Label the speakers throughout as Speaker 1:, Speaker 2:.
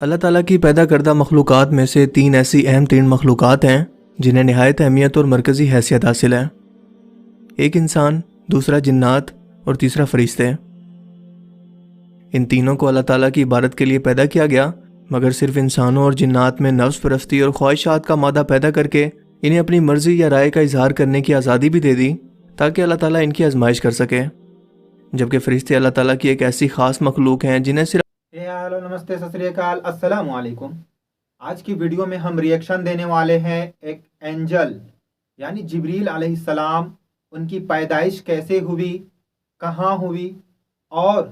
Speaker 1: اللہ تعالیٰ کی پیدا کردہ مخلوقات میں سے تین ایسی اہم ترین مخلوقات ہیں جنہیں نہایت اہمیت اور مرکزی حیثیت حاصل ہے۔ ایک انسان، دوسرا جنات اور تیسرا فرشتے۔ ان تینوں کو اللہ تعالیٰ کی عبادت کے لیے پیدا کیا گیا، مگر صرف انسانوں اور جنات میں نفس پرستی اور خواہشات کا مادہ پیدا کر کے انہیں اپنی مرضی یا رائے کا اظہار کرنے کی آزادی بھی دے دی تاکہ اللہ تعالیٰ ان کی آزمائش کر سکے، جبکہ فرشتے اللہ تعالیٰ کی ایک ایسی خاص مخلوق ہیں جنہیں صرف
Speaker 2: ہیلو نمستے ست سری اکال السلام علیکم۔ آج کی ویڈیو میں ہم ریئیکشن دینے والے ہیں ایک اینجل یعنی جبریل علیہ السلام، ان کی پیدائش کیسے ہوئی، کہاں ہوئی، اور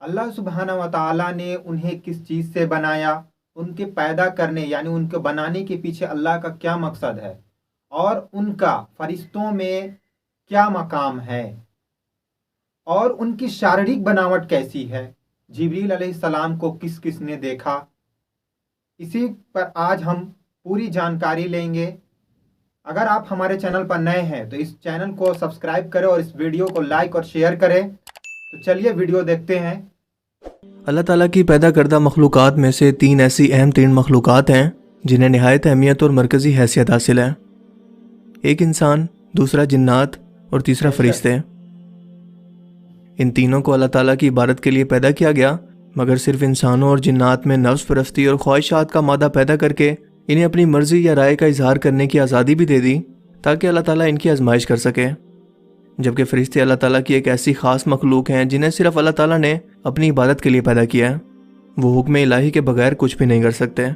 Speaker 2: اللہ سبحانہ و تعالیٰ نے انہیں کس چیز سے بنایا، ان کے پیدا کرنے یعنی ان کے بنانے کے پیچھے اللہ کا کیا مقصد ہے، اور ان کا فرشتوں میں کیا مقام ہے، اور ان کی شاریرک بناوٹ کیسی ہے، جبریل علیہ السلام کو کس کس نے دیکھا، اسی پر آج ہم پوری جانکاری لیں گے۔ اگر آپ ہمارے چینل پر نئے ہیں تو اس چینل کو سبسکرائب کریں اور اس ویڈیو کو لائک اور شیئر کریں۔ تو چلیے ویڈیو دیکھتے ہیں۔
Speaker 1: اللہ تعالیٰ کی پیدا کردہ مخلوقات میں سے تین ایسی اہم ترین مخلوقات ہیں جنہیں نہایت اہمیت اور مرکزی حیثیت حاصل ہے۔ ایک انسان، دوسرا جنات اور تیسرا فرشتے۔ ان تینوں کو اللہ تعالیٰ کی عبادت کے لیے پیدا کیا گیا، مگر صرف انسانوں اور جنات میں نفس پرستی اور خواہشات کا مادہ پیدا کر کے انہیں اپنی مرضی یا رائے کا اظہار کرنے کی آزادی بھی دے دی تاکہ اللہ تعالیٰ ان کی آزمائش کر سکے، جبکہ فرشتے اللہ تعالیٰ کی ایک ایسی خاص مخلوق ہیں جنہیں صرف اللہ تعالیٰ نے اپنی عبادت کے لیے پیدا کیا ہے۔ وہ حکم الہی کے بغیر کچھ بھی نہیں کر سکتے۔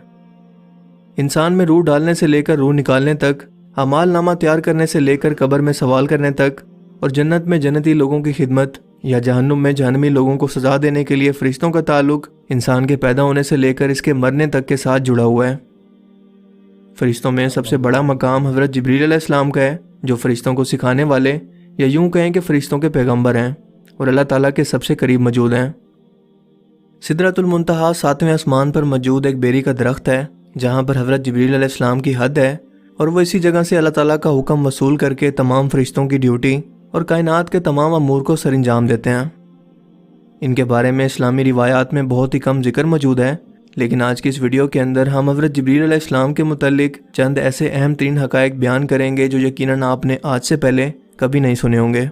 Speaker 1: انسان میں روح ڈالنے سے لے کر روح نکالنے تک، اعمال نامہ تیار کرنے سے لے کر قبر میں سوال کرنے تک، اور جنت میں جنتی لوگوں کی خدمت یا جہنم میں جہنمی لوگوں کو سزا دینے کے لیے فرشتوں کا تعلق انسان کے پیدا ہونے سے لے کر اس کے مرنے تک کے ساتھ جڑا ہوا ہے۔ فرشتوں میں سب سے بڑا مقام حضرت جبریل علیہ السلام کا ہے، جو فرشتوں کو سکھانے والے یا یوں کہیں کہ فرشتوں کے پیغمبر ہیں اور اللہ تعالیٰ کے سب سے قریب موجود ہیں۔ سدرۃ المنتہا 7ویں آسمان پر موجود ایک بیری کا درخت ہے جہاں پر حضرت جبریل علیہ السلام کی حد ہے، اور وہ اسی جگہ سے اللہ تعالیٰ کا حکم وصول کر کے تمام فرشتوں کی ڈیوٹی اور کائنات کے تمام امور کو سر انجام دیتے ہیں۔ ان کے بارے میں اسلامی روایات میں بہت ہی کم ذکر موجود ہے، لیکن آج کی اس ویڈیو کے اندر ہم حضرت جبریل علیہ السلام کے متعلق چند ایسے اہم ترین حقائق بیان کریں گے جو یقیناً آپ نے آج سے پہلے کبھی نہیں سنے ہوں گے۔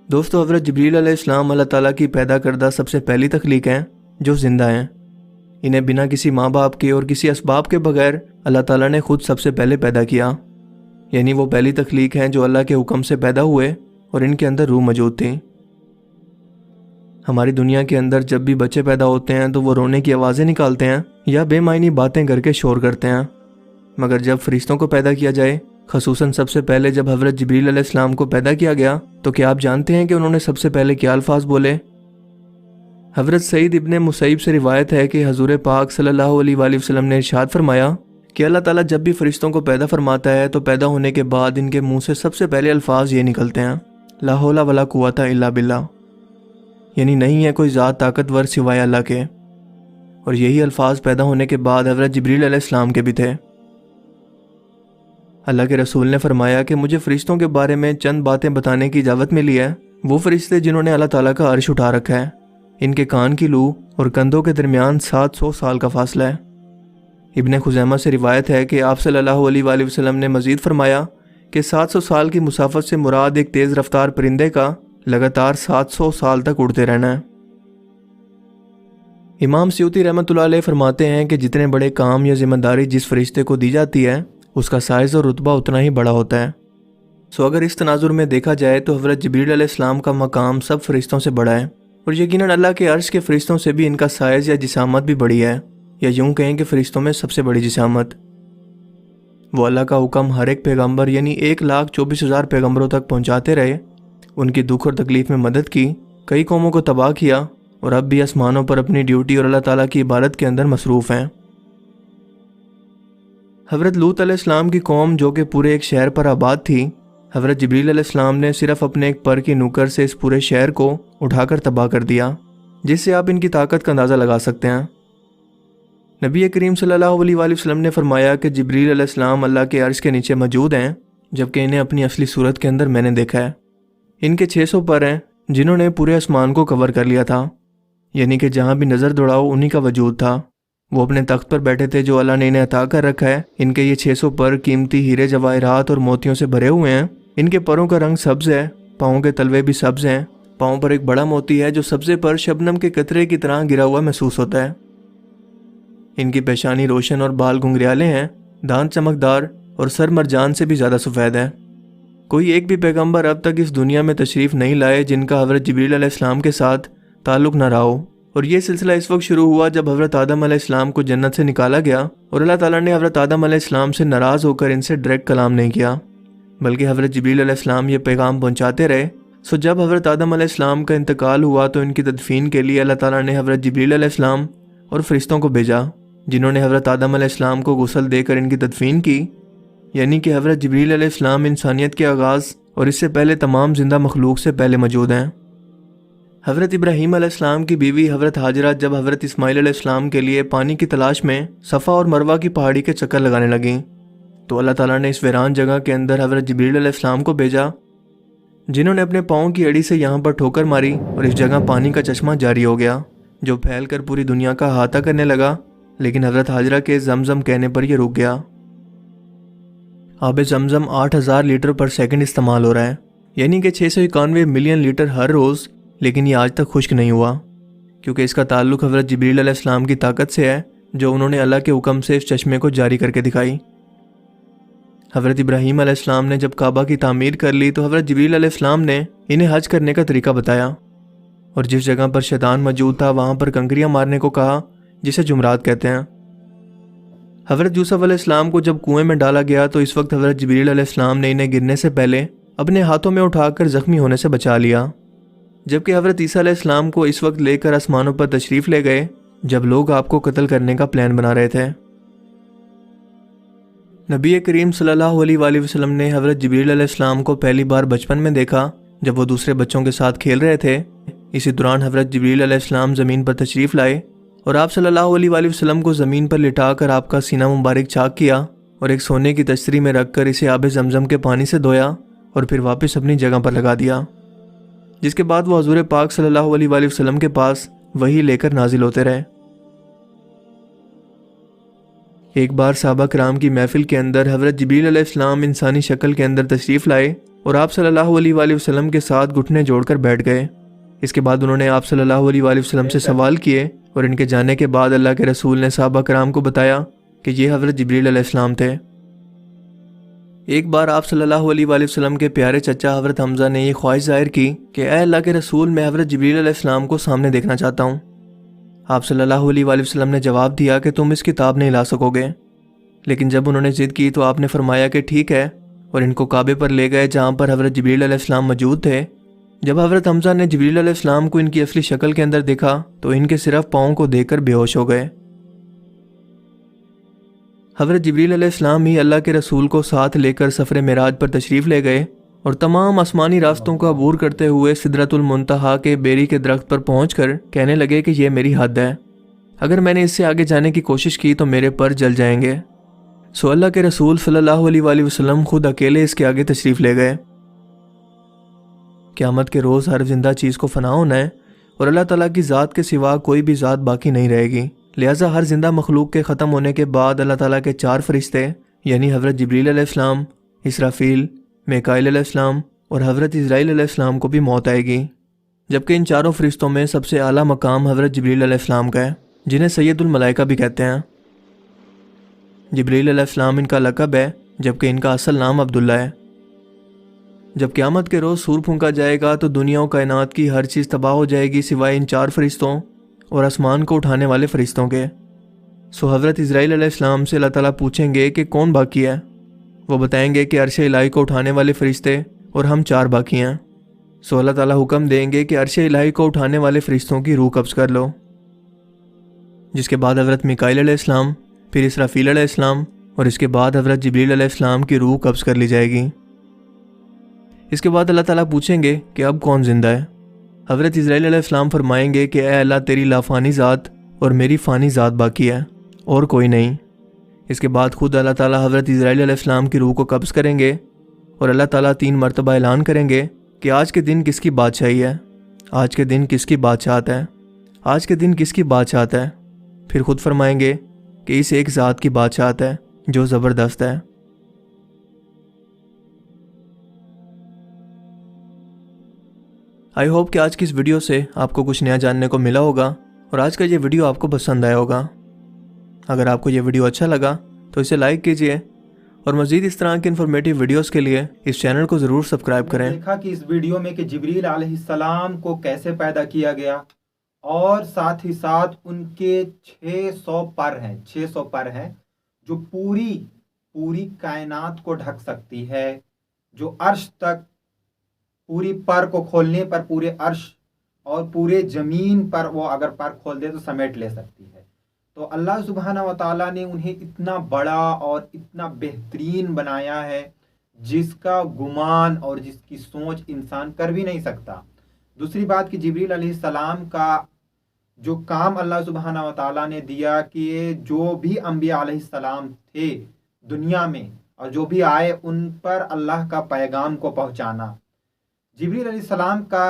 Speaker 1: دوستو، حضرت جبریل علیہ السلام اللہ تعالیٰ کی پیدا کردہ سب سے پہلی تخلیق ہیں جو زندہ ہیں۔ انہیں بنا کسی ماں باپ کے اور کسی اسباب کے بغیر اللہ تعالیٰ نے خود سب سے پہلے پیدا کیا، یعنی وہ پہلی تخلیق ہیں جو اللہ کے حکم سے پیدا ہوئے اور ان کے اندر روح موجود تھی۔ ہماری دنیا کے اندر جب بھی بچے پیدا ہوتے ہیں تو وہ رونے کی آوازیں نکالتے ہیں یا بے معنی باتیں کر کے شور کرتے ہیں، مگر جب فرشتوں کو پیدا کیا جائے، خصوصاً سب سے پہلے جب حضرت جبریل علیہ السلام کو پیدا کیا گیا، تو کیا آپ جانتے ہیں کہ انہوں نے سب سے پہلے کیا الفاظ بولے؟ حضرت سعید ابن مسیب سے روایت ہے کہ حضور پاک صلی اللہ علیہ وآلہ وسلم نے ارشاد فرمایا کہ اللہ تعالیٰ جب بھی فرشتوں کو پیدا فرماتا ہے تو پیدا ہونے کے بعد ان کے منہ سے سب سے پہلے الفاظ یہ نکلتے ہیں، لا حول ولا قوۃ الا باللہ، یعنی نہیں ہے کوئی ذات طاقتور سوائے اللہ کے۔ اور یہی الفاظ پیدا ہونے کے بعد حضرت جبریل علیہ السلام کے بھی تھے۔ اللہ کے رسول نے فرمایا کہ مجھے فرشتوں کے بارے میں چند باتیں بتانے کی اجازت ملی ہے۔ وہ فرشتے جنہوں نے اللہ تعالیٰ کا عرش اٹھا رکھا ہے، ان کے کان کی لو اور کندھوں کے درمیان 700 سال کا فاصلہ ہے۔ ابن خزیمہ سے روایت ہے کہ آپ صلی اللہ علیہ وآلہ وسلم نے مزید فرمایا کہ 700 سال کی مسافت سے مراد ایک تیز رفتار پرندے کا لگاتار 700 سال تک اڑتے رہنا ہے۔ امام سیوطی رحمۃ اللہ علیہ فرماتے ہیں کہ جتنے بڑے کام یا ذمہ داری جس فرشتے کو دی جاتی ہے اس کا سائز اور رتبہ اتنا ہی بڑا ہوتا ہے۔ اگر اس تناظر میں دیکھا جائے تو حضرت جبریل علیہ السلام کا مقام سب فرشتوں سے بڑا ہے، اور یقیناً اللہ کے عرش کے فرشتوں سے بھی ان کا سائز یا جسامت بھی بڑی ہے، یا یوں کہیں کہ فرشتوں میں سب سے بڑی جسامت۔ وہ اللہ کا حکم ہر ایک پیغمبر یعنی 1,24,000 پیغمبروں تک پہنچاتے رہے، ان کی دکھ اور تکلیف میں مدد کی، کئی قوموں کو تباہ کیا، اور اب بھی آسمانوں پر اپنی ڈیوٹی اور اللہ تعالیٰ کی عبادت کے اندر مصروف ہیں۔ حضرت لوط علیہ السلام کی قوم جو کہ پورے ایک شہر پر آباد تھی، حضرت جبریل علیہ السلام نے صرف اپنے ایک پر کی نوکر سے اس پورے شہر کو اٹھا کر تباہ کر دیا، جس سے آپ ان کی طاقت کا اندازہ لگا سکتے ہیں۔ نبی کریم صلی اللہ علیہ وآلہ وسلم نے فرمایا کہ جبریل علیہ السلام اللہ کے عرش کے نیچے موجود ہیں، جبکہ انہیں اپنی اصلی صورت کے اندر میں نے دیکھا ہے۔ ان کے 600 پر ہیں جنہوں نے پورے آسمان کو کور کر لیا تھا، یعنی کہ جہاں بھی نظر دوڑاؤ انہی کا وجود تھا۔ وہ اپنے تخت پر بیٹھے تھے جو اللہ نے انہیں عطا کر رکھا ہے۔ ان کے یہ 600 پر قیمتی ہیرے جواہرات اور موتیوں سے بھرے ہوئے ہیں۔ ان کے پروں کا رنگ سبز ہے، پاؤں کے تلوے بھی سبز ہیں۔ پاؤں پر ایک بڑا موتی ہے جو سبزے پر شبنم کے قطرے کی طرح گرا ہوا محسوس ہوتا ہے۔ ان کی پیشانی روشن اور بال گھنگریالے ہیں، دانت چمکدار اور سر مرجان سے بھی زیادہ سفید ہے۔ کوئی ایک بھی پیغمبر اب تک اس دنیا میں تشریف نہیں لائے جن کا حضرت جبریل علیہ السلام کے ساتھ تعلق نہ رہا ہو، اور یہ سلسلہ اس وقت شروع ہوا جب حضرت آدم علیہ السلام کو جنت سے نکالا گیا اور اللہ تعالیٰ نے حضرت آدم علیہ السلام سے ناراض ہو کر ان سے ڈائریکٹ کلام نہیں کیا، بلکہ حضرت جبریل علیہ السلام یہ پیغام پہنچاتے رہے۔ سو جب حضرت آدم علیہ السلام کا انتقال ہوا تو ان کی تدفین کے لیے اللہ تعالیٰ نے حضرت جبریل علیہ السلام اور فرشتوں کو بھیجا، جنہوں نے حضرت آدم علیہ السلام کو غسل دے کر ان کی تدفین کی۔ یعنی کہ حضرت جبریل علیہ السلام انسانیت کے آغاز اور اس سے پہلے تمام زندہ مخلوق سے پہلے موجود ہیں۔ حضرت ابراہیم علیہ السلام کی بیوی حضرت ہاجرہ جب حضرت اسماعیل علیہ السلام کے لیے پانی کی تلاش میں صفا اور مروہ کی پہاڑی کے چکر لگانے لگیں تو اللہ تعالیٰ نے اس ویران جگہ کے اندر حضرت جبریل علیہ السلام کو بھیجا، جنہوں نے اپنے پاؤں کی اڑی سے یہاں پر ٹھوکر ماری اور اس جگہ پانی کا چشمہ جاری ہو گیا جو پھیل کر پوری دنیا کا احاطہ کرنے لگا، لیکن حضرت ہاجرہ کے زمزم کہنے پر یہ رک گیا۔ آب زمزم 8000 لیٹر پر سیکنڈ استعمال ہو رہا ہے، یعنی کہ 691 ملین لیٹر ہر روز، لیکن یہ آج تک خشک نہیں ہوا کیونکہ اس کا تعلق حضرت جبریل علیہ السلام کی طاقت سے ہے جو انہوں نے اللہ کے حکم سے اس چشمے کو جاری کر کے دکھائی۔ حضرت ابراہیم علیہ السلام نے جب کعبہ کی تعمیر کر لی تو حضرت جبریل علیہ السلام نے انہیں حج کرنے کا طریقہ بتایا، اور جس جگہ پر شیطان موجود تھا وہاں پر کنکریاں مارنے کو کہا، جسے جمرات کہتے ہیں۔ حضرت یوسف علیہ السلام کو جب کنویں میں ڈالا گیا تو اس وقت حضرت جبریل علیہ السلام نے انہیں گرنے سے پہلے اپنے ہاتھوں میں اٹھا کر زخمی ہونے سے بچا لیا، جبکہ حضرت عیسیٰ علیہ السلام کو اس وقت لے کر آسمانوں پر تشریف لے گئے جب لوگ آپ کو قتل کرنے کا پلان بنا رہے تھے۔ نبی کریم صلی اللہ علیہ وآلہ وسلم نے حضرت جبریل علیہ السلام کو پہلی بار بچپن میں دیکھا جب وہ دوسرے بچوں کے ساتھ کھیل رہے تھے۔ اسی دوران حضرت جبریل علیہ السلام زمین پر تشریف لائے اور آپ صلی اللہ علیہ وآلہ وسلم کو زمین پر لٹا کر آپ کا سینہ مبارک چاک کیا اور ایک سونے کی تشتری میں رکھ کر اسے آب زمزم کے پانی سے دھویا اور پھر واپس اپنی جگہ پر لگا دیا، جس کے بعد وہ حضور پاک صلی اللہ علیہ وآلہ وسلم کے پاس وحی لے کر نازل ہوتے رہے۔ ایک بار صحابہ کرام کی محفل کے اندر حضرت جبریل علیہ السلام انسانی شکل کے اندر تشریف لائے اور آپ صلی اللہ علیہ وآلہ وسلم کے ساتھ گھٹنے جوڑ کر بیٹھ گئے۔ اس کے بعد انہوں نے آپ صلی اللہ علیہ وآلہ وسلم سے سوال کیے اور ان کے جانے کے بعد اللہ کے رسول نے صحابہ کرام کو بتایا کہ یہ حضرت جبریل علیہ السلام تھے۔ ایک بار آپ صلی اللہ علیہ وآلہ وسلم کے پیارے چچا حضرت حمزہ نے یہ خواہش ظاہر کی کہ اے اللہ کے رسول، میں حضرت جبریل علیہ السلام کو سامنے دیکھنا چاہتا ہوں۔ آپ صلی اللہ علیہ وآلہ وسلم نے جواب دیا کہ تم اس کتاب نہیں لا سکو گے، لیکن جب انہوں نے ضد کی تو آپ نے فرمایا کہ ٹھیک ہے، اور ان کو کعبے پر لے گئے جہاں پر حضرت جبریل علیہ السلام موجود تھے۔ جب حضرت حمزہ نے جبریل علیہ السلام کو ان کی اصلی شکل کے اندر دیکھا تو ان کے صرف پاؤں کو دیکھ کر بے ہوش ہو گئے۔ حضرت جبریل علیہ السلام ہی اللہ کے رسول کو ساتھ لے کر سفر معراج پر تشریف لے گئے اور تمام آسمانی راستوں کا عبور کرتے ہوئے سدرۃ المنتہا کے بیری کے درخت پر پہنچ کر کہنے لگے کہ یہ میری حد ہے، اگر میں نے اس سے آگے جانے کی کوشش کی تو میرے پر جل جائیں گے۔ سو اللہ کے رسول صلی اللہ علیہ وآلہ وسلم خود اکیلے اس کے آگے تشریف لے گئے۔ قیامت کے روز ہر زندہ چیز کو فنا ہونا ہے اور اللہ تعالیٰ کی ذات کے سوا کوئی بھی ذات باقی نہیں رہے گی، لہٰذا ہر زندہ مخلوق کے ختم ہونے کے بعد اللہ تعالیٰ کے 4 فرشتے یعنی حضرت جبریل علیہ السلام، اسرافیل، میکائیل علیہ السلام اور حضرت اسرائیل علیہ السلام کو بھی موت آئے گی، جبکہ ان 4 فرشتوں میں سب سے اعلیٰ مقام حضرت جبریل علیہ السلام کا ہے، جنہیں سید الملائکہ بھی کہتے ہیں۔ جبریل علیہ السلام ان کا لقب ہے، جبکہ ان کا اصل نام عبداللہ ہے۔ جب قیامت کے روز سور پھونکا جائے گا تو دنیا و کائنات کی ہر چیز تباہ ہو جائے گی سوائے ان 4 فرشتوں اور آسمان کو اٹھانے والے فرشتوں کے۔ سو حضرت اسرائیل علیہ السلام سے اللہ تعالیٰ پوچھیں گے کہ کون باقی ہے؟ وہ بتائیں گے کہ عرش الہی کو اٹھانے والے فرشتے اور ہم 4 باقی ہیں۔ سو اللہ تعالیٰ حکم دیں گے کہ عرش الہی کو اٹھانے والے فرشتوں کی روح قبض کر لو، جس کے بعد حضرت میکائیل علیہ السلام، پھر اسرافیل علیہ السلام اور اس کے بعد حضرت جبریل علیہ السلام کی روح قبض کر لی جائے گی۔ اس کے بعد اللہ تعالیٰ پوچھیں گے کہ اب کون زندہ ہے؟ حضرت اسرائیل علیہ السلام فرمائیں گے کہ اے اللہ، تیری لافانی ذات اور میری فانی ذات باقی ہے اور کوئی نہیں۔ اس کے بعد خود اللہ تعالیٰ حضرت اسرائیل علیہ السلام کی روح کو قبض کریں گے اور اللہ تعالیٰ 3 مرتبہ اعلان کریں گے کہ آج کے دن کس کی بادشاہی ہے، آج کے دن کس کی بادشاہت ہے، آج کے دن کس کی بادشاہت ہے؟ پھر خود فرمائیں گے کہ اس ایک ذات کی بادشاہت ہے جو زبردست ہے۔ آئی ہوپ کہ آج کی اس ویڈیو سے آپ کو کچھ نیا جاننے کو ملا ہوگا اور آج کا یہ ویڈیو آپ کو پسند آیا ہوگا۔ اگر آپ کو یہ ویڈیو اچھا لگا تو اسے لائک کیجئے اور مزید اس طرح کی انفارمیٹیو ویڈیوز کے لیے اس چینل کو ضرور سبسکرائب کریں۔
Speaker 2: دیکھا کہ اس ویڈیو میں کہ جبریل علیہ السلام کو کیسے پیدا کیا گیا اور ساتھ ہی ساتھ ان کے 600 پر ہیں جو پوری کائنات کو ڈھک سکتی ہے، جو عرش تک پوری پر کو کھولنے پر پورے عرش اور پورے زمین پر وہ اگر پر کھول دے تو سمیٹ لے سکتی ہے۔ تو اللہ سبحانہ و تعالیٰ نے انہیں اتنا بڑا اور اتنا بہترین بنایا ہے جس کا گمان اور جس کی سوچ انسان کر بھی نہیں سکتا۔ دوسری بات کہ جبریل علیہ السلام کا جو کام اللہ سبحانہ و تعالیٰ نے دیا کہ جو بھی انبیاء علیہ السلام تھے دنیا میں اور جو بھی آئے ان پر اللہ کا پیغام کو پہنچانا۔ جبریل علیہ السلام کا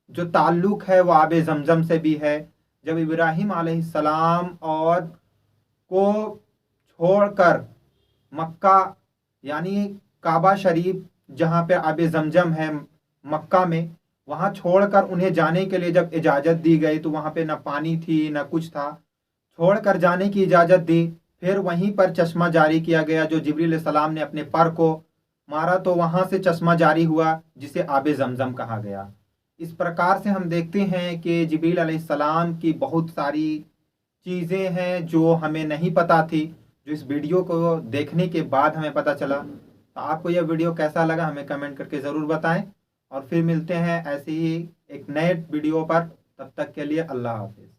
Speaker 2: جو تعلق ہے وہ آب زمزم سے بھی ہے۔ جب ابراہیم علیہ السلام اور کو چھوڑ کر مکہ یعنی کعبہ شریف جہاں پہ آب زمزم ہے مکہ میں، وہاں چھوڑ کر انہیں جانے کے لیے جب اجازت دی گئی تو وہاں پہ نہ پانی تھی نہ کچھ تھا، چھوڑ کر جانے کی اجازت دی، پھر وہیں پر چشمہ جاری کیا گیا جو جبریل علیہ السلام نے اپنے پر کو مارا تو وہاں سے چشمہ جاری ہوا جسے آب زمزم کہا گیا۔ اس پرکار سے ہم دیکھتے ہیں کہ جبریل علیہ السلام کی بہت ساری چیزیں ہیں جو ہمیں نہیں پتہ تھی، جو اس ویڈیو کو دیکھنے کے بعد ہمیں پتہ چلا۔ تو آپ کو یہ ویڈیو کیسا لگا ہمیں کمنٹ کر کے ضرور بتائیں، اور پھر ملتے ہیں ایسے ہی ایک نئے ویڈیو پر۔ تب تک کے لیے اللہ حافظ۔